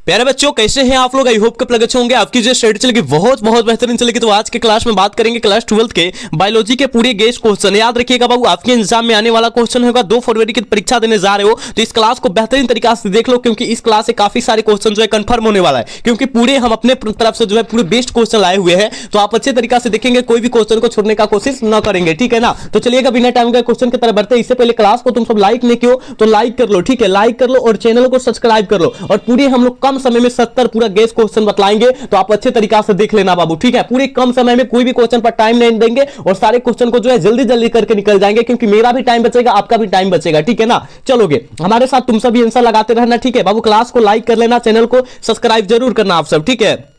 प्यारे बच्चों, कैसे हैं आप लोग? आई होप कि अच्छे होंगे। आपकी जो स्टडी चलेगी बहुत बहुत बेहतरीन चलेगी। तो आज के क्लास में बात करेंगे क्लास 12 के बायोलॉजी के पूरे गेस क्वेश्चन। याद रखिएगा बाबू, आपके एग्जाम में आने वाला क्वेश्चन होगा। 2 फरवरी की परीक्षा देने जा रहे हो तो इस क्लास को बेहतरीन तरीका से देख लो, क्योंकि इस क्लास से काफी सारे क्वेश्चन जो है कंफर्म होने वाला है, क्योंकि पूरे हम अपने तरफ से जो है पूरे बेस्ट क्वेश्चन लाए हुए हैं। तो आप अच्छे तरीका से देखेंगे, कोई भी क्वेश्चन को छोड़ने का कोशिश न करेंगे, ठीक है ना। तो चलिएगा बिना टाइम का क्वेश्चन की तरफ बढ़ते। इससे पहले क्लास को तुम सब लाइक नहीं किया तो लाइक कर लो, ठीक है, लाइक कर लो और चैनल को सब्सक्राइब कर लो। और पूरे हम लोग कम समय में 70 पूरा गेस क्वेश्चन बतलाएंगे, तो आप अच्छे तरीका से देख लेना बाबू, ठीक है। पूरे कम समय में कोई भी क्वेश्चन पर टाइम नहीं देंगे और सारे क्वेश्चन को जो है जल्दी जल्दी करके निकल जाएंगे, क्योंकि मेरा भी टाइम बचेगा, आपका भी टाइम बचेगा, ठीक है ना। चलोगे हमारे साथ, तुम सभी आंसर लगाते रहना, ठीक है बाबू। क्लास को लाइक कर लेना, चैनल को सब्सक्राइब जरूर करना आप सब, ठीक है।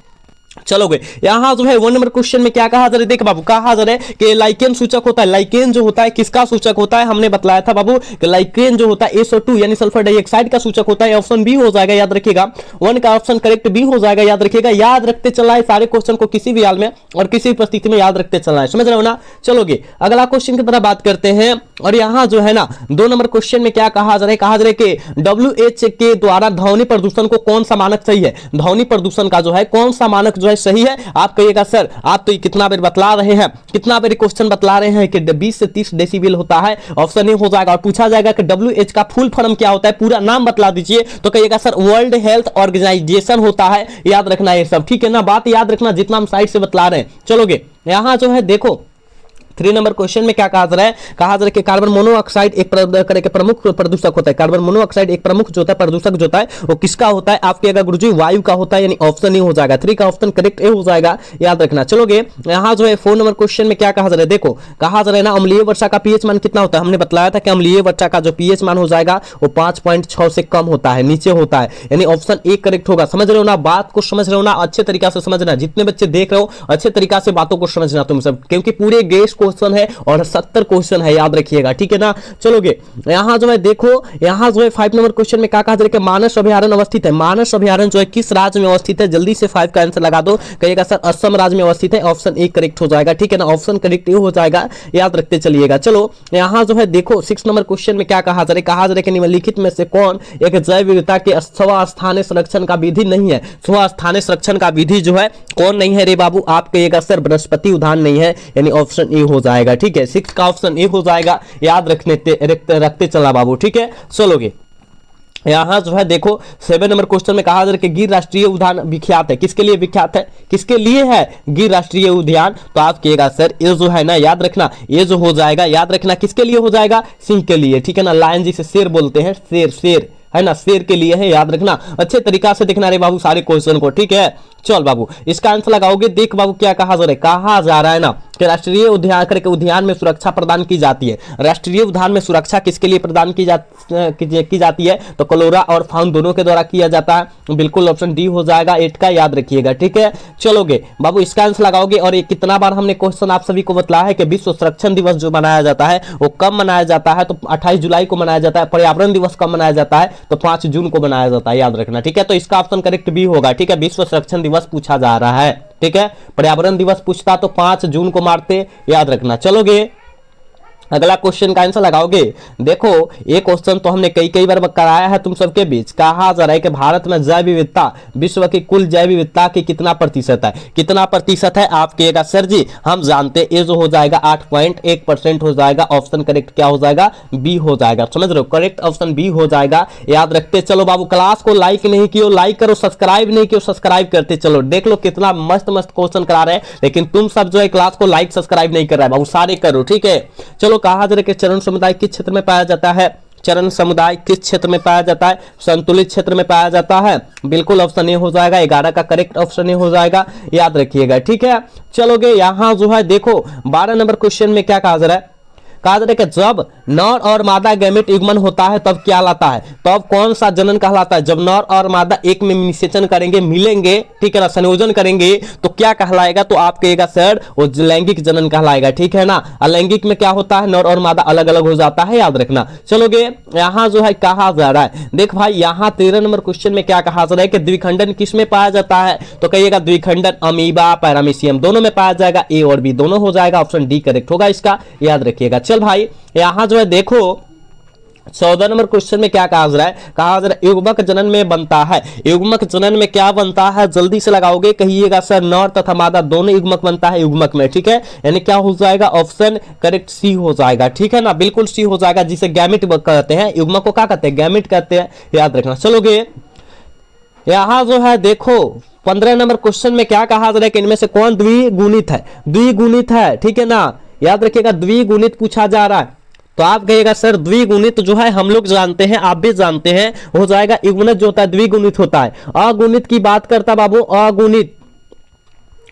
चलोगे यहां जो है 1 नंबर क्वेश्चन में क्या कहा जा रहा है, देख बाबू, कहा जा रहा है कि लाइकेन सूचक होता है। लाइकेन जो होता है किसका सूचक होता है? हमने बताया था बाबू कि लाइकेन जो होता है SO2 यानी सल्फर डाइऑक्साइड का सूचक होता है। ऑप्शन बी हो जाएगा, याद रखिएगा। 1 का ऑप्शन करेक्ट बी हो जाएगा, याद रखिएगा। याद रखते चला है सारे क्वेश्चन को, किसी भी हाल में और किसी भी परिस्थिति में याद रखते चलना है, समझ रहे हो ना। चलोगे अगला क्वेश्चन की तरह बात करते हैं। और यहां जो है ना 2 नंबर क्वेश्चन में क्या कहा जा रहा है, कहा जा रहा है कि WHO के द्वारा ध्वनि प्रदूषण को कौन सा मानक सही है? ध्वनि प्रदूषण का जो है कौन सा मानक जो है सही है? आप कहिएगा सर आप तो कितना बार बतला रहे हैं, कितना बार क्वेश्चन बतला रहे हैं कि 20 से 30 डेसिबल होता है। ऑप्शन ए हो जाएगा। और पूछा जाएगा कि WHO का फुल फॉर्म क्या होता है, पूरा नाम बतला दीजिए, तो कहिएगा सर वर्ल्ड हेल्थ ऑर्गेनाइजेशन होता है। याद रखना ये सब, ठीक है ना। बात याद रखना जितना हम साइड से बतला रहे हैं। चलोगे यहां जो है देखो 3 नंबर क्वेश्चन में क्या कहा जा रहा है, कहा जा रहा है कि कार्बन मोनोऑक्साइड एक प्रमुख प्रदूषक होता है। कार्बन मोनोऑक्साइड एक प्रमुख जो होता है प्रदूषक जो होता है वो किसका होता है? आपके अगर गुरुजी वायु का होता है, यानी ऑप्शन ए हो जाएगा। 3 का ऑप्शन करेक्ट ए हो जाएगा, याद रखना। चलोगे यहां जो है 4 नंबर क्वेश्चन में क्या कहा जा रहा है, देखो कहा जा रहा है ना अम्लीय वर्षा का पीएच मान कितना होता है। हमने बताया था कि अम्लीय वर्षा का जो पीएच मान हो जाएगा वो 5.6 से कम होता है, नीचे होता है, यानी ऑप्शन ए करेक्ट होगा। समझ रहे हो ना, बात को समझ रहे हो ना, अच्छे तरीका से समझना। जितने बच्चे देख रहे हो अच्छे तरीका से बातों को समझना तुम सब, क्योंकि पूरे गेस क्वेश्चन है और 70 क्वेश्चन है, याद रखिएगा, ठीक है ना। चलोगे यहां जो है देखो, यहां जो है 5 नंबर क्वेश्चन में क्या कहा जा रहा है कि मानस अभयारण्य अवस्थित है। मानस अभयारण्य जो है किस राज्य में अवस्थित है? जल्दी से 5 का आंसर लगा दो, कहिएगा सर असम राज्य में अवस्थित है। ऑप्शन ए करेक्ट हो जाएगा, ठीक है ना। ऑप्शन करेक्ट ए हो जाएगा, याद रखते चलिएगा। चलो यहां जो है देखो 6 नंबर क्वेश्चन में क्या कहा जा रहा है, कहा जा रहा है कि निम्नलिखित में से कौन एक जैव विविधता के स्वस्थानीय संरक्षण का विधि नहीं है? स्वस्थानीय संरक्षण का विधि जो है कौन नहीं है रे बाबू? आप कहिएगा सर वनस्पति उद्यान नहीं है, यानी ऑप्शन ए हो जाएगा, ठीक है। 6 का ऑप्शन ए हो जाएगा, याद रखते चला बाबू, ठीक है। चलोगे यहां जो है देखो 7 नंबर क्वेश्चन में कहा जा रहा है कि गिर राष्ट्रीय उद्यान विख्यात है। किसके लिए विख्यात है? किसके लिए है गिर राष्ट्रीय उद्यान? तो आप कहिएगा सर ये जो है ना, याद रखना ये जो हो जाएगा, याद रखना किसके लिए हो जाएगा? सिंह के लिए, ठीक है ना। लायन जिसे शेर बोलते हैं, शेर है ना, शेर के लिए है, याद रखना। अच्छे तरीका से देखना रे बाबू सारे क्वेश्चन को, ठीक है। चल बाबू इसका आंसर लगाओगे। देख बाबू क्या कहा जा रहा है, कहा जा रहा है ना कि राष्ट्रीय उद्यान करके उद्यान में सुरक्षा प्रदान की जाती है। राष्ट्रीय उद्यान में सुरक्षा किसके लिए प्रदान की जाती है? तो कलोरा और फाउन दोनों के द्वारा किया जाता है। बिल्कुल ऑप्शन डी हो जाएगा 8 का, याद रखिएगा, ठीक है। चलोगे बाबू इसका आंसर लगाओगे। और ये कितना बार हमने क्वेश्चन आप सभी को बताया है कि विश्व संरक्षण दिवस जो मनाया जाता है वो कब मनाया जाता है? तो 28 जुलाई को मनाया जाता है। पर्यावरण दिवस कब मनाया जाता है? तो 5 जून को मनाया जाता है, याद रखना, ठीक है। तो इसका ऑप्शन करेक्ट भी होगा, ठीक है। विश्व संरक्षण दिवस पूछा जा रहा है, ठीक है। पर्यावरण दिवस पूछता तो 5 जून को मारते, याद रखना। चलोगे अगला क्वेश्चन का आंसर लगाओगे। देखो ये क्वेश्चन तो हमने कई बार कराया है तुम सबके बीच। कहा जा रहा है कि भारत में जैव विविधता विश्व की कुल जैव विविधता की कितना प्रतिशत है? कितना प्रतिशत है? आप कहिएगा सर जी हम जानते, ये जो हो जाएगा 8.1% हो जाएगा। ऑप्शन करेक्ट क्या हो जाएगा? बी हो जाएगा, समझ रहे हो, करेक्ट ऑप्शन बी हो जाएगा, याद रखते चलो बाबू। क्लास को लाइक नहीं किया लाइक करो, सब्सक्राइब नहीं किया सब्सक्राइब करते चलो। देख लो कितना मस्त मस्त क्वेश्चन करा रहे हैं, लेकिन तुम सब जो है क्लास को लाइक सब्सक्राइब नहीं कर रहा है बाबू, सारे करो, ठीक है। चलो कहा जा रहा है कि चरण समुदाय किस क्षेत्र में पाया जाता है? चरण समुदाय किस क्षेत्र में पाया जाता है? संतुलित क्षेत्र में पाया जाता है। बिल्कुल ऑप्शन ए हो जाएगा, 11 का करेक्ट ऑप्शन ए हो जाएगा, याद रखिएगा, ठीक है। चलोगे यहां जो है देखो 12 नंबर क्वेश्चन में क्या कहा जा रहा है, कहा जा रहा है कि जब नर और मादा गैमेट युग्मन होता है तब क्या लाता है? तब कौन सा जनन कहलाता है? जब नर और मादा एक में निषेचन करेंगे, मिलेंगे, ठीक है ना, संयोजन करेंगे तो क्या कहलाएगा? तो आप कहिएगा सर वो लैंगिक जनन कहलाएगा, ठीक है ना। अलैंगिक में क्या होता है? नर और मादा अलग अलग हो जाता है, याद रखना। चलोगे यहां जो है कहा जा रहा है, देख भाई यहां 13 नंबर क्वेश्चन में क्या कहा जा रहा है कि द्विखंडन किस में पाया जाता है? तो कहिएगा द्विखंडन अमीबा पैरामीशियम दोनों में पाया जाएगा, ए और बी दोनों हो जाएगा, ऑप्शन डी करेक्ट होगा इसका, याद रखिएगा। चल भाई यहां जो है देखो 14 नंबर क्वेश्चन में क्या कहा जा रहा है, कहा जा रहा है युग्मक जनन में बनता है, युग्मक जनन में क्या बनता है, जल्दी से लगाओगे, कहिएगा सर नर तथा मादा दोनों युग्मक बनता है युग्मक में, ठीक है, यानी क्या हो जाएगा, ऑप्शन करेक्ट सी हो जाएगा, ठीक है ना, बिल्कुल सी हो जाएगा, जिसे गैमेट कहते हैं, युग्मक को क्या कहते हैं, गैमेट कहते हैं, याद रखना। चलोगे यहां जो है देखो 15 नंबर क्वेश्चन में क्या कहा जा रहा है कि इनमें से कौन द्विगुणित है, द्विगुणित है, ठीक है ना, याद रखिएगा द्विगुणित पूछा जा रहा है, तो आप कहिएगा सर द्विगुणित जो है हम लोग जानते हैं, आप भी जानते हैं, हो जाएगा युग्मक जो होता है द्विगुणित होता है। अगुणित की बात करता बाबू, अगुणित,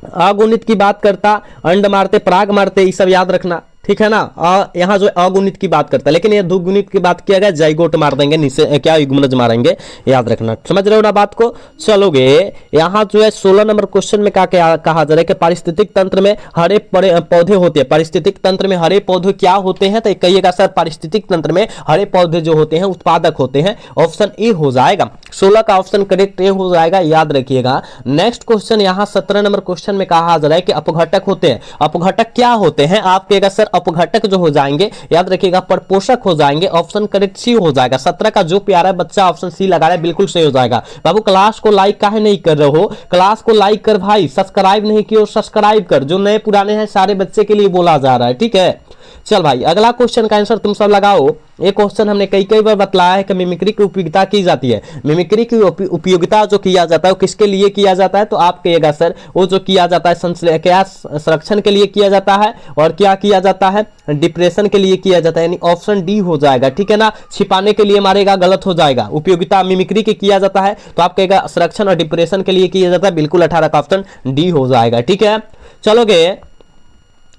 अगुणित की बात करता, अंड मारते, पराग मारते, ये सब याद रखना, ठीक है ना। यहाँ जो अगुणित की बात करता है, लेकिन ये द्विगुणित की बात किया गया, जाइगोट मार देंगे, नीचे क्या युग्मनज मारेंगे, याद रखना, समझ रहे हो ना बात को। चलोगे यहाँ जो है 16 नंबर क्वेश्चन में क्या कहा जा रहा है कि पारिस्थितिक तंत्र में हरे पौधे होते हैं, पारिस्थितिक तंत्र में हरे पौधे क्या होते हैं, तो कहिएगा सर पारिस्थितिक तंत्र में हरे पौधे जो होते हैं उत्पादक होते हैं, ऑप्शन ए हो जाएगा, 16 का ऑप्शन करेक्ट ए हो जाएगा, याद रखिएगा। नेक्स्ट क्वेश्चन यहाँ 17 नंबर क्वेश्चन में कहा जा रहा है कि अपघटक होते हैं, अपघटक क्या होते हैं, आप कहेगा सर अपघटक जो हो जाएंगे, याद रखिएगा परपोषक हो जाएंगे, ऑप्शन करेक्ट सी हो जाएगा। 17 का जो प्यारा बच्चा ऑप्शन सी लगा रहा है बिल्कुल सही हो जाएगा। बाबू क्लास को लाइक काहे नहीं कर रहे हो, क्लास को लाइक कर भाई, सब्सक्राइब नहीं किया सब्सक्राइब कर, जो नए पुराने हैं सारे बच्चे के लिए बोला जा रहा है, ठीक है। चल भाई अगला क्वेश्चन का आंसर तुम सब लगाओ। ये क्वेश्चन हमने कई बार बतलाया है कि मिमिक्री की उपयोगिता की जाती है, मिमिक्री की उपयोगिता जो किया जाता है वो किसके लिए किया जाता है, तो आप कहिएगा सर वो जो किया जाता है क्या संरक्षण के लिए किया जाता है, और क्या किया जाता है, डिप्रेशन के लिए किया जाता है, यानी ऑप्शन डी हो जाएगा, ठीक है ना। छिपाने के लिए मारेगा, गलत हो जाएगा, उपयोगिता मिमिक्री के किया जाता है, तो आप कहेगा संरक्षण और डिप्रेशन के लिए किया जाता है, बिल्कुल 18 का ऑप्शन डी हो जाएगा, ठीक है। चलोगे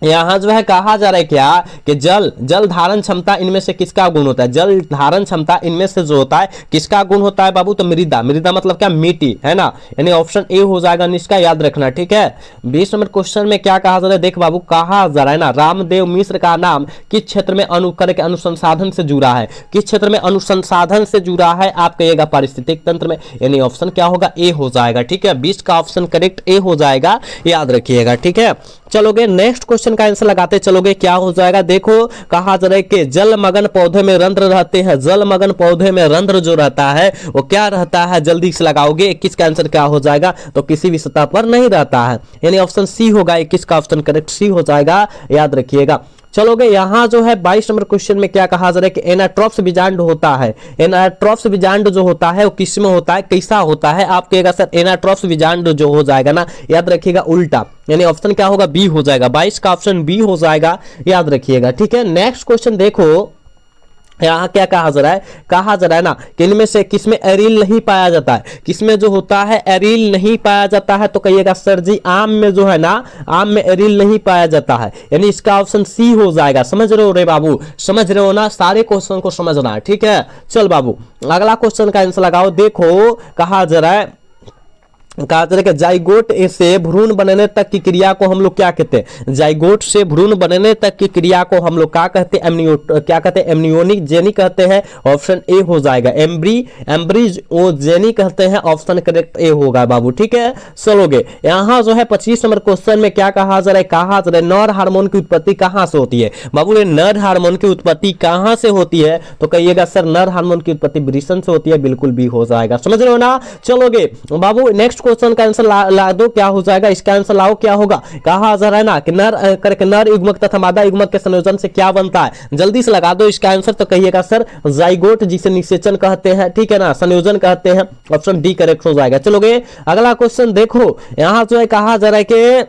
यहां जो है कहा जा रहा है क्या कि जल धारण क्षमता इनमें से किसका गुण होता है, जल धारण क्षमता इनमें से जो होता है किसका गुण होता है बाबू, तो मृदा, मृदा मतलब क्या, मिट्टी, है ना, यानी ऑप्शन ए हो जाएगा निष्का, याद रखना, ठीक है। 20 नंबर क्वेश्चन में क्या कहा जा रहा है, देख बाबू कहा जा रहा है ना, रामदेव मिश्र का नाम किस क्षेत्र में अनुकरण के अनुसंधान से जुड़ा है, किस क्षेत्र में अनुसंधान से जुड़ा है, आप कहिएगा पारिस्थितिक तंत्र में, यानी ऑप्शन क्या होगा, ए हो जाएगा, ठीक है। 20 का ऑप्शन करेक्ट ए हो जाएगा, याद रखिएगा, ठीक है। चलोगे नेक्स्ट क्वेश्चन का आंसर लगाते चलोगे, क्या हो जाएगा, देखो कहा जा रहा है कि जलमग्न पौधे में रंध्र रहते हैं, जलमग्न पौधे में रंध्र जो रहता है वो क्या रहता है, जल्दी से लगाओगे, 21 का आंसर क्या हो जाएगा, तो किसी भी सतह पर नहीं रहता है, यानी ऑप्शन सी होगा, 21 का ऑप्शन करेक्ट सी हो जाएगा, याद रखिएगा। चलोगे यहाँ जो है 22 नंबर क्वेश्चन में क्या कहा जा रहा है कि एनाट्रोप्स बीजांड होता है, एनाट्रोप्स बीजांड जो होता है वो किस में होता है, कैसा होता है, आप कहेगा सर एनाट्रोप्स बीजांड जो हो जाएगा ना, याद रखिएगा उल्टा, यानी ऑप्शन क्या होगा, बी हो जाएगा, 22 का ऑप्शन बी हो जाएगा, याद रखिएगा, ठीक है। नेक्स्ट क्वेश्चन देखो यहाँ क्या कहा जा रहा है, कहा जा रहा है ना कि इनमें से किसमें एरिल नहीं पाया जाता है, किसमें जो होता है एरिल नहीं पाया जाता है, तो कहिएगा सर जी आम में जो है ना, आम में एरिल नहीं पाया जाता है, यानी इसका ऑप्शन सी हो जाएगा, समझ रहे हो रे बाबू, समझ रहे हो ना, सारे क्वेश्चन को समझना है, ठीक है। चल बाबू अगला क्वेश्चन का आंसर लगाओ, देखो कहा जा रहा है, कहा जा रहा है कि जाइगोट से भ्रूण बनने तक की क्रिया को हम लोग क्या कहते हैं, जाइगोट से भ्रूण बनने तक की क्रिया को हम लोग क्या कहते हैं, क्या कहते हैं, एम्ब्रियोनिक जेनी कहते हैं, ऑप्शन ए हो जाएगा, एम्ब्रियोजेनी कहते हैं, ऑप्शन करेक्ट ए होगा बाबू, ठीक है। चलोगे यहाँ जो है 25 नंबर क्वेश्चन में क्या कहा जा रहा है, कहा जा रहा है नर हार्मोन की उत्पत्ति कहाँ से होती है, बाबू ये नर हार्मोन की उत्पत्ति कहाँ से होती है, तो कहिएगा सर नर हार्मोन की उत्पत्ति वृषण से होती है, बिल्कुल भी हो जाएगा, समझ रहे हो ना। चलोगे बाबू नेक्स्ट क्वेश्चन का आंसर ला दो, क्या हो जाएगा, इसका आंसर लाओ, क्या होगा, कहा जा रहा है ना कि नर युग्मक तथा मादा युग्मक के संयोजन से क्या बनता है, जल्दी से लगा दो इसका आंसर, तो कहिएगा सर जाइगोट जिसे निषेचन कहते हैं, ठीक है ना, संयोजन कहते हैं, ऑप्शन डी करेक्ट हो जाएगा। चलोगे अगला क्वेश्चन देखो, यहां जो है कहा जा रहा है कि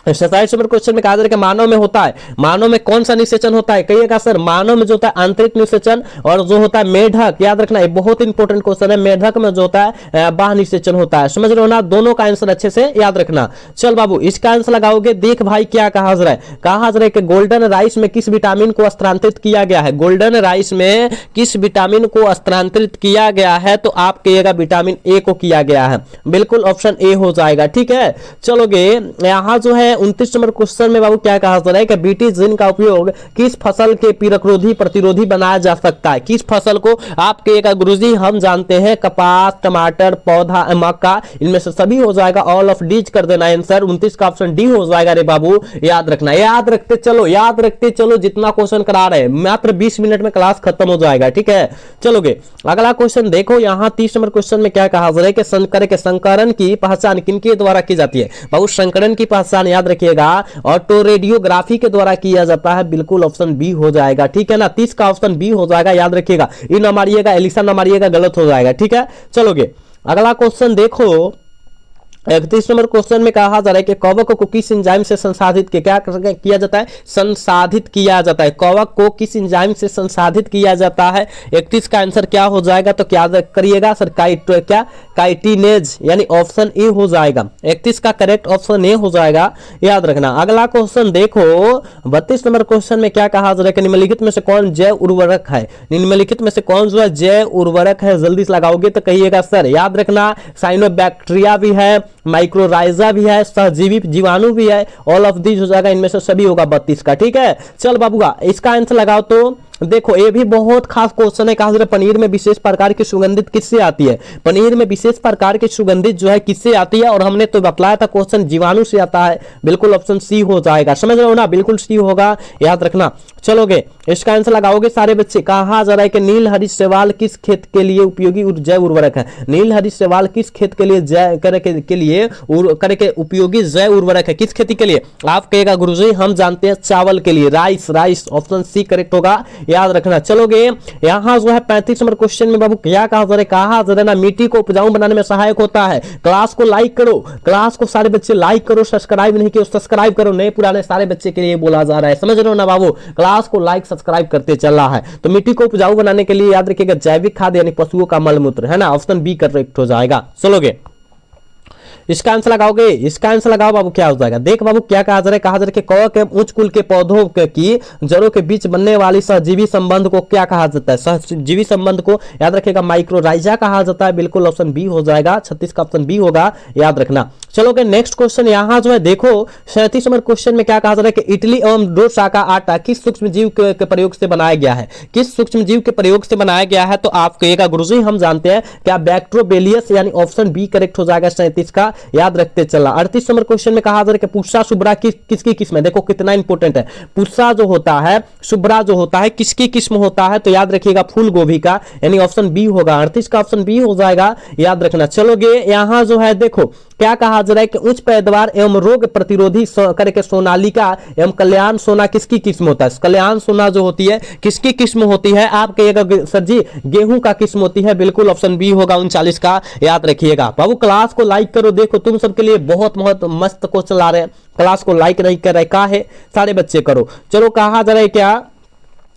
27 नंबर क्वेश्चन में कहा जा रहा है कि मानव में होता है, मानव में कौन सा निषेचन होता है, कहिएगा सर मानव में जो होता है आंतरिक निषेचन, और जो होता है मेढक, याद रखना ये बहुत इंपॉर्टेंट क्वेश्चन है, मेढक में जो होता है बाह्य निषेचन होता है, समझ रहे हो ना, दोनों का आंसर अच्छे से याद रखना। चल बाबू इसका आंसर लगाओगे, देख भाई क्या कहा जा रहा है, कहा जा रहा है कि गोल्डन राइस में किस विटामिन को स्थानांतरित किया गया है, गोल्डन राइस में किस विटामिन को स्थानांतरित किया गया है, तो आप कहिएगा विटामिन ए को किया गया है, बिल्कुल ऑप्शन ए हो जाएगा, ठीक है। चलोगे यहाँ जो है हैं 29 नंबर क्वेश्चन में बाबू क्या कहा जा रहा है कि बीटी जिंक का उपयोग किस फसल के प्रतिरोधी प्रतिरोधी बनाया जा सकता है। किस फसल को आपके एक गुरुजी हम जानते हैं, कपास, टमाटर, पौधा, मक्का, इनमें से सभी हो जाएगा। ऑल ऑफ डीज कर देना आंसर। 29 का ऑप्शन डी हो जाएगा रे बाबू, याद रखना, याद रखते चलो जितना क्वेश्चन करा रहे हैं, मात्र 20 मिनट में क्लास खत्म हो जाएगा, ठीक है। चलोगे अगला क्वेश्चन देखो, यहाँ 30 नंबर क्वेश्चन में क्या कहा जा रहा है कि संकरण की पहचान किनके द्वारा की जाती है। बाबू संकरण की पहचान याद रखिएगा ऑटो रेडियोग्राफी के द्वारा किया जाता है, बिल्कुल ऑप्शन बी हो जाएगा, ठीक है ना। 30 का ऑप्शन बी हो जाएगा, याद रखिएगा, ई ना मारिएगा, एलिसा ना मारिएगा, गलत हो जाएगा, ठीक है। चलोगे अगला क्वेश्चन देखो, 31 नंबर क्वेश्चन में कहा जा रहा है कि कवक को किस एंजाइम से संसाधित किया जाता है, संसाधित किया जाता है। कवक को किस एंजाइम से संसाधित किया जाता है। 31 का आंसर क्या हो जाएगा, तो क्या करिएगा सर, काइटिनेज, यानी ऑप्शन ए हो जाएगा। 31 का करेक्ट ऑप्शन ए हो जाएगा, याद रखना। अगला क्वेश्चन देखो, 32 नंबर क्वेश्चन में क्या कहा जा रहा है कि निम्नलिखित में से कौन जैव उर्वरक है। निम्नलिखित में से कौन जो है जैव उर्वरक है, जल्दी से लगाओगे तो कहिएगा सर, याद रखना, साइनोबैक्टीरिया भी है, माइक्रोराइजा भी है, सहजीवी जीवाणु भी है, ऑल ऑफ दीज हो जाएगा, इनमें से सभी होगा 32 का, ठीक है। चल बाबूगा इसका आंसर लगाओ तो देखो, ये भी बहुत खास क्वेश्चन है। कहा जा रहा है पनीर में विशेष प्रकार की सुगंधित किससे आती है। पनीर में विशेष प्रकार की सुगंधित जो है किससे आती है, और हमने तो बतलाया था क्वेश्चन जीवाणु से आता है, बिल्कुल ऑप्शन सी हो जाएगा, समझ रहे हो ना, बिल्कुल सी होगा, याद रखना। चलोगे इसका आंसर लगाओगे सारे बच्चे। कहा जा रहा है कि नील हरित शैवाल किस खेत के लिए उपयोगी जैव उर्वरक है। नील हरित शैवाल किस खेत के लिए उपयोगी जैव उर्वरक है, किस खेती के लिए। आप कहेगा गुरुजी हम जानते हैं चावल के लिए, राइस, ऑप्शन सी करेक्ट होगा, याद रखना। चलोगे यहां जो है 35 नंबर क्वेश्चन में बाबू क्या कहा जा रहा है, कहा जा रहा है ना मिट्टी को उपजाऊ बनाने में सहायक होता है। क्लास को लाइक करो, क्लास को सारे बच्चे लाइक करो, सब्सक्राइब नहीं किया सब्सक्राइब करो, नए पुराने सारे बच्चे के लिए बोला जा रहा है, समझ रहे हो ना बाबू। क्लास को लाइक सब्सक्राइब करते चल रहा है। तो मिट्टी को उपजाऊ बनाने के लिए याद रखिएगा जैविक खाद यानी पशुओं का मलमूत्र, है ना, ऑप्शन बी करेक्ट हो जाएगा। चलोगे इसका आंसर लगाओगे, इसका आंसर लगाओ बाबू, क्या हो जाएगा। देख बाबू क्या कहा जा रहा है, कहा जा रहा है कि कवक एवं उच्च कुल के पौधों की जड़ों के बीच बनने वाली सहजीवी संबंध को क्या कहा जाता है। सहजीवी संबंध को याद रखिएगा माइक्रोराइजा कहा जाता है, बिल्कुल ऑप्शन बी हो जाएगा। 36 का ऑप्शन बी होगा, याद रखना। चलोगे नेक्स्ट क्वेश्चन यहाँ जो है देखो 37 नंबर क्वेश्चन में क्या कहा जा रहा है कि इडली एवं डोसा का आटा किस सूक्ष्म जीव के प्रयोग से बनाया गया है। किस सूक्ष्म जीव के प्रयोग से बनाया गया है, तो आप कहिएगा गुरुजी हम जानते हैं क्या, बैक्ट्रोबेलियस, यानी ऑप्शन बी करेक्ट हो जाएगा 37 का, याद रखते चला। 38 नंबर क्वेश्चन में कहा जा रहा है कि पुष्सा शुभ्रा किसकी किस्म है। देखो कितना इंपॉर्टेंट है, पुष्सा जो होता है, शुभ्रा जो होता है, किसकी किस्म होता है, तो याद रखिएगा फूल गोभी का, यानी ऑप्शन बी होगा। 38 का ऑप्शन बी हो जाएगा, याद रखना। चलोगे यहां जो है देखो क्या कहा जा रहा है कि उच्च पैदावार एवं रोग प्रतिरोधी करके सोनालिका एवं कल्याण सोना किसकी किस्म होता है। कल्याण सोना जो होती है किसकी किस्म होती है, आप कहिएगा सर जी गेहूं का किस्म होती है, बिल्कुल ऑप्शन बी होगा 39 का, याद रखिएगा। बाबू क्लास को लाइक करो, देखो तुम सबके लिए बहुत बहुत मस्त क्वेश्चन ला रहे हैं, क्लास को लाइक नहीं कर रहे, क्या है सारे बच्चे करो। चलो कहा जा रहा है क्या,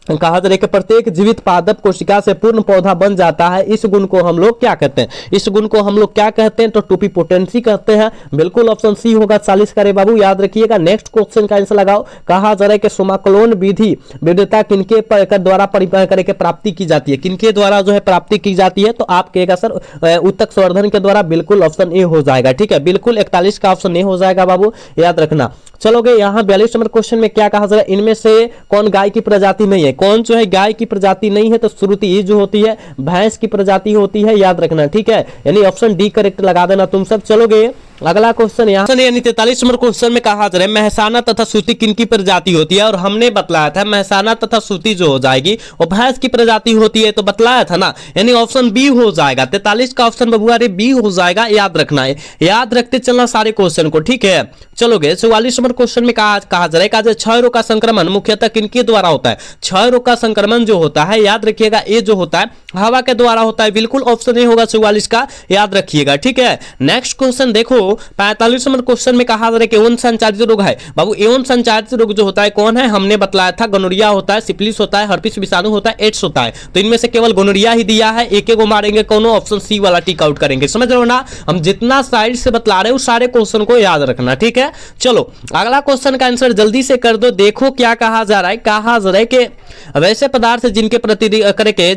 कहा जा रहा है कि प्रत्येक जीवित पादप कोशिका से पूर्ण पौधा बन जाता है, इस गुण को हम लोग क्या कहते हैं। इस गुण को हम लोग क्या कहते हैं, तो टोपिपोटेंसी कहते हैं, बिल्कुल ऑप्शन सी होगा 40 का रे बाबू, याद रखिएगा। नेक्स्ट क्वेश्चन का आंसर लगाओ। कहा जा रहा है कि सोमाक्लोन विधि विविधता किनके द्वारा करके प्राप्ति की जाती है, किनके द्वारा जो है प्राप्ति की जाती है, तो आप कहेगा सर उत्तक संवर्धन के द्वारा, बिल्कुल ऑप्शन ए हो जाएगा, ठीक है, बिल्कुल 41 का ऑप्शन ए हो जाएगा बाबू, याद रखना। चलोगे यहाँ 42 नंबर क्वेश्चन में क्या कहा जा रहा है, इनमें से कौन गाय की प्रजाति नहीं है। कौन जो है गाय की प्रजाति नहीं है, तो श्रुति जो होती है भैंस की प्रजाति होती है, याद रखना, ठीक है, यानी ऑप्शन डी करेक्ट लगा देना तुम सब। चलोगे अगला क्वेश्चन यहाँ यानी 43 नंबर क्वेश्चन में कहा जा रहा है महसाना तथा सूती किनकी प्रजाति होती है, और हमने बतलाया था महसाना तथा सूती जो हो जाएगी वो भैंस की प्रजाति होती है, तो बतलाया था ना, यानी ऑप्शन बी हो जाएगा। 43 का ऑप्शन बबुआ रे बी हो जाएगा, याद रखना है, याद रखते चलना सारे क्वेश्चन को, ठीक है। चलोगे 44 नंबर क्वेश्चन में कहा जा रहा है क्षय रोग का संक्रमण मुख्यतः किनके द्वारा होता है। क्षय रोग का संक्रमण जो होता है, याद रखिएगा ये जो होता है हवा के द्वारा होता है, बिल्कुल ऑप्शन ए होगा 44 का, याद रखिएगा, ठीक है। नेक्स्ट क्वेश्चन देखो 45 नंबर क्वेश्चन में कहा जा रहा है कि यौन संचारित रोग है। बाबू यौन संचारित रोग जो होता है कौन है, हमने बतलाया था गोनोरिया होता है, सिफिलिस होता है, हर्पिस विषाणु होता है, एड्स होता है, तो इनमें से केवल गोनोरिया ही दिया है, एक एक को मारेंगे, कौन ऑप्शन सी वाला टिक आउट करेंगे, समझ रहे हो ना। हम जितना साइड से बतला रहे हो सारे क्वेश्चन को याद रखना, ठीक है। चलो अगला क्वेश्चन का आंसर जल्दी से कर दो। देखो क्या कहा जा रहा है, कहा जा रहा है कि वैसे पदार्थ जिनके प्रति करके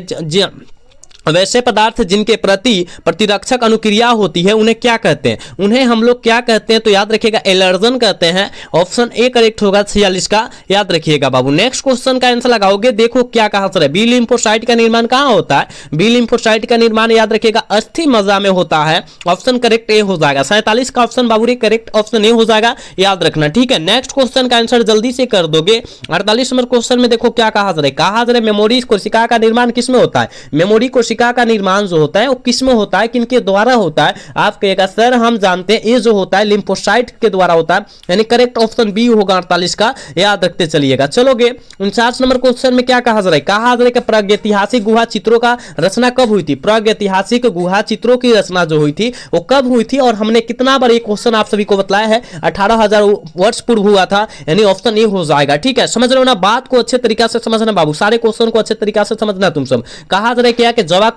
वैसे पदार्थ जिनके प्रति प्रतिरक्षक अनुक्रिया होती है उन्हें क्या कहते हैं? उन्हें हम लोग क्या कहते हैं? तो याद रखिएगा एलर्जन कहते हैं। ऑप्शन ए करेक्ट होगा 46 का, याद रखिएगा बाबू। नेक्स्ट क्वेश्चन का आंसर लगाओगे, देखो क्या कहा सर है। बी लिम्फोसाइट का निर्माण कहां होता है? बी लिम्फोसाइट का निर्माण याद रखिएगा अस्थि मज्जा में होता है। ऑप्शन करेक्ट ए हो जाएगा। 47 का option Babu correct option A हो जाएगा, याद रखना, ठीक है। नेक्स्ट क्वेश्चन का आंसर जल्दी से कर दोगे। 48 नंबर क्वेश्चन में देखो क्या कहा सर है। मेमोरी कोशिका का निर्माण किसमें होता है? मेमोरी कोशिका का निर्माण जो होता है वो किसमें होता है, किनके द्वारा होता है? आप कहिएगा सर हम जानते हैं ये जो होता है लिम्फोसाइट के द्वारा होता है, यानी करेक्ट ऑप्शन बी होगा 48 का, याद रखते चलिएगा। चलोगे 49 नंबर क्वेश्चन में क्या कहा जा रहा है कि प्रागैतिहासिक गुहा चित्रों का रचना कब हुई थी? प्रागैतिहासिक गुहा चित्रों की रचना जो हुई थी वो कब हुई थी और हमने कितना बार ये क्वेश्चन आप सभी को बताया है? 18,000 वर्ष पूर्व हुआ था, यानी ऑप्शन ए हो जाएगा, ठीक है। समझ रहे हो ना, बात को अच्छे तरीका से समझना बाबू, सारे क्वेश्चन को अच्छे तरीका से समझना तुम सब। कहा जा रहा है कि जावा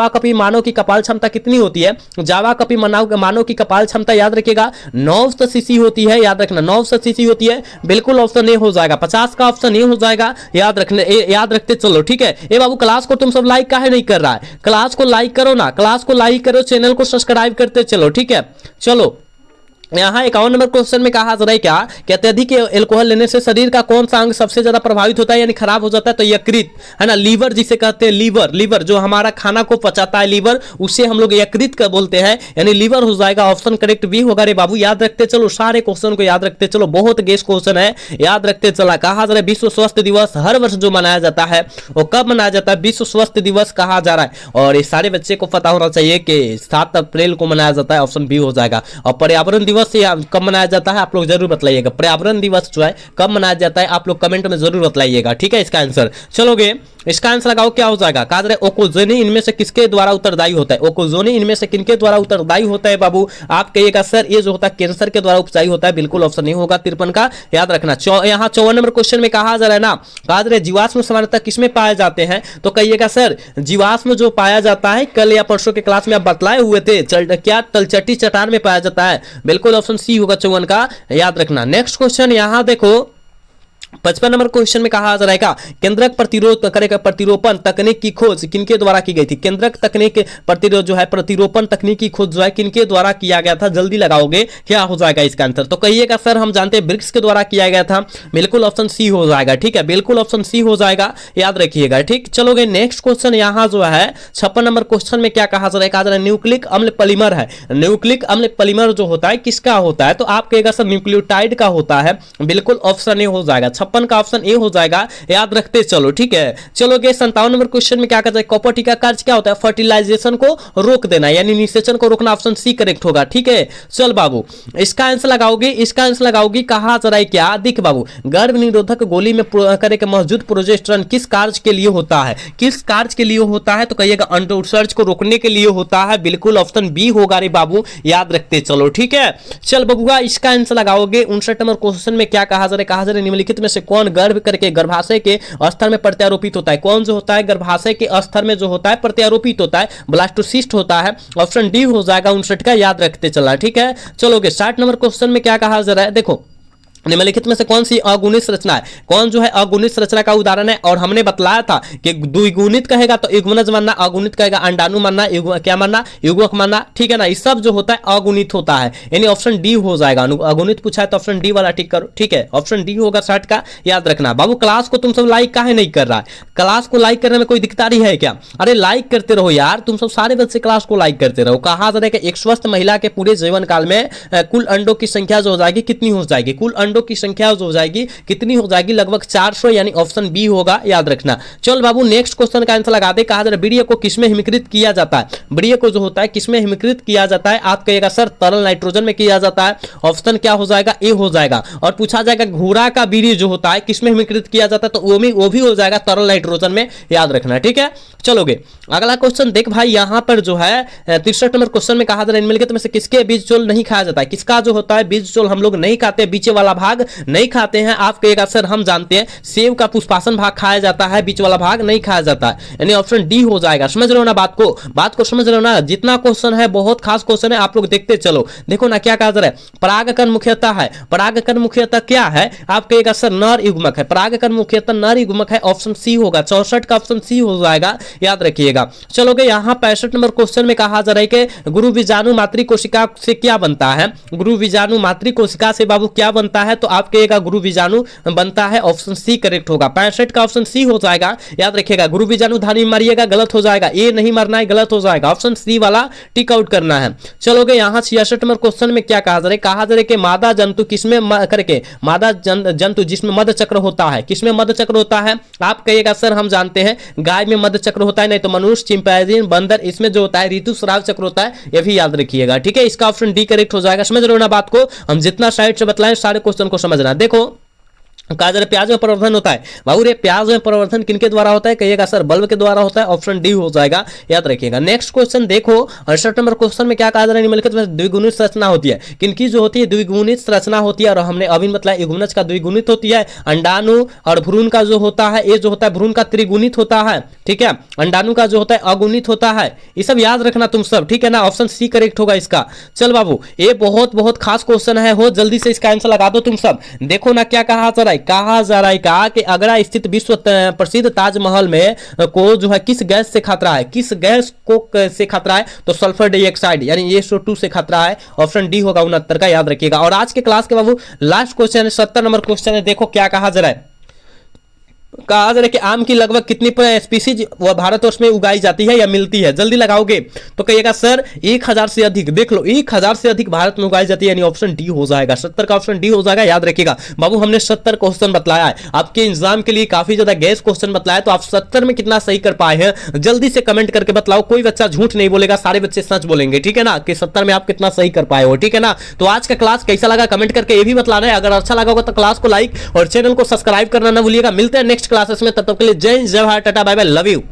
कपी मानव की कपाल क्षमता कितनी होती है? जावा कपी मानव की कपाल क्षमता याद रखिएगा 900 सीसी होती है, याद रखना 900 सीसी होती है, बिल्कुल ऑप्शन ए हो जाएगा। 50 का ऑप्शन ए हो जाएगा, याद रखते चलो, ठीक है। ए बाबू क्लास को तुम सब लाइक काहे नहीं कर रहा है? क्लास को लाइक करो ना, क्लास को लाइक करो, चैनल को सब्सक्राइब करते चलो, ठीक है। चलो यहाँ 51 नंबर क्वेश्चन में कहा जा रहा है क्या कि अत्यधिक एल्कोहल लेने से शरीर का कौन सा अंग सबसे ज्यादा प्रभावित होता है यानी खराब हो जाता है? तो यकृत है ना, लीवर जिसे कहते हैं, लीवर जो हमारा खाना को पचाता है, लीवर, उसे हम लोग यकृत का बोलते हैं, यानी लीवर हो जाएगा। ऑप्शन करेक्ट बी होगा रे बाबू, याद रखते चलो, सारे क्वेश्चन को याद रखते चलो, बहुत गेस क्वेश्चन है, याद रखते चला। कहा जा रहा है विश्व स्वास्थ्य दिवस हर वर्ष जो मनाया जाता है वो कब मनाया जाता है? विश्व स्वास्थ्य दिवस कहा जा रहा है, और ये सारे बच्चे को पता होना चाहिए कि 7 अप्रैल को मनाया जाता है, ऑप्शन बी हो जाएगा। और पर्यावरण दिवस कब मनाया जाता है आप लोग जरूर बताइएगा। पर्यावरण दिवस जो है कब मनाया जाता है आप लोग कमेंट में जरूर बताइएगा, ठीक है। इसका आंसर चलोगे, इसका आंसर लगाओ क्या हो जाएगा? कहा जा रहा है ओकोजोनी इनमें से किसके द्वारा उत्तरदायी होता है? ओकोजोनी इनमें से किनके द्वारा उत्तरदायी होता है बाबू? आप कहिएगा सर ये जो होता है कैंसर के द्वारा उपचाई होता है, बिल्कुल ऑप्शन नहीं होगा 53 का, याद रखना। यहाँ 54 नंबर क्वेश्चन में कहा जा रहा है ना, कहा जा रहा है जीवाश्म सामान्यतः किसमें पाए जाते हैं? तो कहिएगा सर जीवाश्म जो पाया जाता है कल या परसों के क्लास में आप बतलाए हुए थे, क्या तलचट्टी चट्टान में पाया जाता है, बिल्कुल ऑप्शन सी होगा 54 का, याद रखना। नेक्स्ट क्वेश्चन यहाँ देखो 55 नंबर क्वेश्चन में कहा जा रहा है का केंद्रक प्रतिरोपण तकनीक की खोज किनके द्वारा की गई थी? केंद्रक तकनीक प्रतिरोपण तकनीक की खोज जो है किनके द्वारा किया गया था? जल्दी लगाओगे क्या हो जाएगा इसका आंसर? तो कहिएगा सर हम जानते हैं ब्रिक्स के द्वारा किया गया था, बिल्कुल ऑप्शन सी हो जाएगा, ठीक है, बिल्कुल ऑप्शन सी हो जाएगा, याद रखिएगा, ठीक। चलोगे नेक्स्ट क्वेश्चन यहाँ जो है 56 नंबर क्वेश्चन में क्या कहा जा रहा है? कहा जा रहा है न्यूक्लिक अम्ल पॉलीमर है, न्यूक्लिक अम्ल पॉलीमर जो होता है किसका होता है? तो आप कहेगा सर न्यूक्लियोटाइड का होता है, बिल्कुल ऑप्शन ए हो जाएगा। 56 का ऑप्शन ए हो जाएगा, याद रखते चलो, ठीक है। चलोगे 57 नंबर क्वेश्चन में क्या कहता है? कॉपर का कार्य क्या होता है? फर्टिलाइजेशन को रोक देना, यानी निषेचन को रोकना, ऑप्शन सी करेक्ट होगा, ठीक है। चल बाबू इसका आंसर लगाओगे, इसका आंसर लगाओगे, कहा जा रहा है क्या? दिख बाबू गर्भ निरोधक गोली में करे के मौजूद प्रोजेस्टेरोन किस कार्य के लिए होता है? किस कार्य के लिए होता है? तो कहिएगा अंडोत्सर्ज को रोकने के लिए होता है, बिल्कुल ऑप्शन बी होगा रे बाबू, याद रखते चलो, ठीक है। चल बबुआ इसका आंसर लगाओगे 59 नंबर क्वेश्चन में क्या कहा जा रहा है? कहा जा रहा है निम्नलिखित में से कौन गर्भ करके गर्भाशय के स्तर में प्रत्यारोपित होता है? कौन जो होता है गर्भाशय के स्तर में जो होता है प्रत्यारोपित होता है? ब्लास्टोसिस्ट होता है, ऑप्शन डी हो जाएगा 59 का, याद रखते चला, ठीक है। चलोगे 60 नंबर क्वेश्चन में क्या कहा जा रहा है? देखो निम्नलिखित में से कौन सी अगुणित संरचना है? कौन जो है अगुणित संरचना का उदाहरण है? और हमने बतलाया था कि द्विगुणित कहेगा तो युग्मज मानना, अगुणित कहेगा अंडाणु मानना, क्या मानना? युग्मक मानना, ठीक है ना। इस सब जो होता है अगुणित होता है, यानी ऑप्शन डी हो जाएगा। अगुणित पूछा है तो ऑप्शन डी वाला टिक करो, ठीक है, ऑप्शन डी होगा 60 का, याद रखना। बाबू क्लास को तुम सब लाइक काहे नहीं कर रहा है? क्लास को लाइक करने में कोई दिक्कत रही है क्या? अरे लाइक करते रहो यार, तुम सब सारे बच्चे क्लास को लाइक करते रहो। कहा जा रहा है कि एक स्वस्थ महिला के पूरे जीवन काल में कुल अंडों की संख्या जो हो जाएगी कितनी हो जाएगी? कुल अंडों की संख्या जो जाएगी कितनी हो जाएगी? लगभग 400, यानी ऑप्शन बी होगा, याद रखना। चल बाबू नेक्स्ट क्वेश्चन का आंसर लगा दे। कहा जा रहा है वीर्य को किसमें हिमीकृत किया जाता है? वीर्य को जो होता है किसमें हिमीकृत किया जाता है? आप कहिएगा सर तरल नाइट्रोजन में किया जाता है, ऑप्शन क्या हो जाएगा? ए हो जाएगा। और पूछा जाएगा घोड़ा का वीर्य जो होता है किसमें हिमीकृत किया जाता है? तो वो भी हो जाएगा तरल नाइट्रोजन में, याद रखना, ठीक है। चलोगे अगला क्वेश्चन देख भाई, यहां पर जो है 63 नंबर क्वेश्चन में कहा जा रहा है निम्नलिखित में से किसके बीज चोल नहीं खाया जाता है? किसका जो होता है बीज चोल हम लोग नहीं खाते? बीचे वाला भाग नहीं खाते हैं। आप कहिएगा सर हम जानते हैं सेब का पुष्पासन भाग खाया जाता है, बीच वाला भाग नहीं खाया जाता है, यानी ऑप्शन डी हो जाएगा। समझ रहे हो ना बात को समझ रहे हो ना। जितना क्वेश्चन है बहुत खास क्वेश्चन है, आप लोग देखते चलो। देखो ना क्या कहा जा रहा है, परागकण मुख्यतः है, परागकण मुख्यतः क्या है, आप कहिएगा सर नर युग्मक है, परागकण मुख्यतः नर युग्मक है, ऑप्शन सी होगा। 64 का ऑप्शन सी हो जाएगा, याद रखिएगा। चलोगे यहाँ 65 नंबर क्वेश्चन में कहा जा रहा है कि गुरु बीजाणु मातृ कोशिका से क्या बनता है, गुरु बीजाणु मातृ कोशिका से बाबू क्या बनता है, तो आप कहिएगा गुरु बीजाणु बनता है, ऑप्शन सी करेक्ट होगा। 65 का ऑप्शन सी हो जाएगा, याद रखिएगा। गुरु बीजाणु धानी मारिएगा, गलत हो जाएगा, ए नहीं मरना है, गलत हो जाएगा, ऑप्शन सी वाला टिक आउट करना है। चलोगे यहाँ 66 नंबर क्वेश्चन में क्या कहा जा रहा है, कहा जा रहा है कि मादा जंतु किसमें करके, मादा जंतु जिसमें मध चक्र होता है, किसमें मध चक्र होता है, आप कहिएगा सर हम जानते हैं गाय में मध चक्र होता है, नहीं तो मनुष्य, चिंपैंजी, बंदर, इसमें जो होता है ऋतुस्राव चक्र होता है, ये भी याद रखिएगा। ठीक है, इसका ऑप्शन डी करेक्ट हो जाएगा। समझ रहे हो ना बात को, हम जितना साइड से बतलाएं सारे क्वेश्चन को समझना। देखो कहा जा रहा है प्याज में परिवर्धन होता है, बाबू रे प्याज में परिवर्धन किनके द्वारा होता है, कहिएगा सर बल्ब के द्वारा होता है, ऑप्शन डी हो जाएगा, याद रखिएगा। नेक्स्ट क्वेश्चन देखो 68 नंबर क्वेश्चन में क्या कहा जा रहा है, निम्नलिखित में द्विगुणित संरचना होती है, किनकी जो होती है द्विगुणित संरचना होती है, और हमने अभी मतलब युग्मनज का द्विगुणित होती है, अंडाणु और भ्रूण का जो होता है, ये जो होता है भ्रूण का त्रिगुणित होता है, ठीक है, अंडाणु का जो होता है अगुणित होता है, ये सब याद रखना तुम सब, ठीक है ना, ऑप्शन सी करेक्ट होगा इसका। चल बाबू ये बहुत खास क्वेश्चन है, हो जल्दी से इसका आंसर लगा दो तुम सब। देखो ना क्या कहा जा रहा है, कहा जा रहा है कहा कि आगरा स्थित विश्व प्रसिद्ध ताजमहल में को जो है किस गैस से खतरा है, किस गैस को से खतरा है, तो सल्फर डाइऑक्साइड यानी SO2 से खतरा है, ऑप्शन डी होगा 69 का, याद रखिएगा। और आज के क्लास के बाबू लास्ट क्वेश्चन है 70 नंबर क्वेश्चन है। देखो क्या कहा जा रहा है, कहा जा रहा है कि आम की लगभग कितनी स्पीसीज वह भारतवर्ष में उगाई जाती है या मिलती है, जल्दी लगाओगे तो कहिएगा सर 1000 से अधिक। देख लो 1000 से अधिक भारत में उगाई जाती है, यानी ऑप्शन डी हो जाएगा। 70 का ऑप्शन डी हो जाएगा, याद रखिएगा। बाबू हमने 70 क्वेश्चन बतलाया है आपके एग्जाम के लिए, काफी ज्यादा गैस क्वेश्चन बतलाया, तो आप 70 में कितना सही कर पाए हैं जल्दी से कमेंट करके बतलाओ। कोई बच्चा झूठ नहीं बोलेगा, सारे बच्चे सच बोलेंगे, ठीक है ना, कि 70 में आप कितना सही कर पाए हो, ठीक है ना। तो आज का क्लास कैसा लगा कमेंट करके ये भी बतलाना है। अगर अच्छा लगा होगा तो क्लास को लाइक और चैनल को सब्सक्राइब करना ना भूलिएगा। मिलते हैं नेक्स्ट क्लासेस में, तब तक के लिए जय हिंद, जय Bharat, tata, bye bye, love you.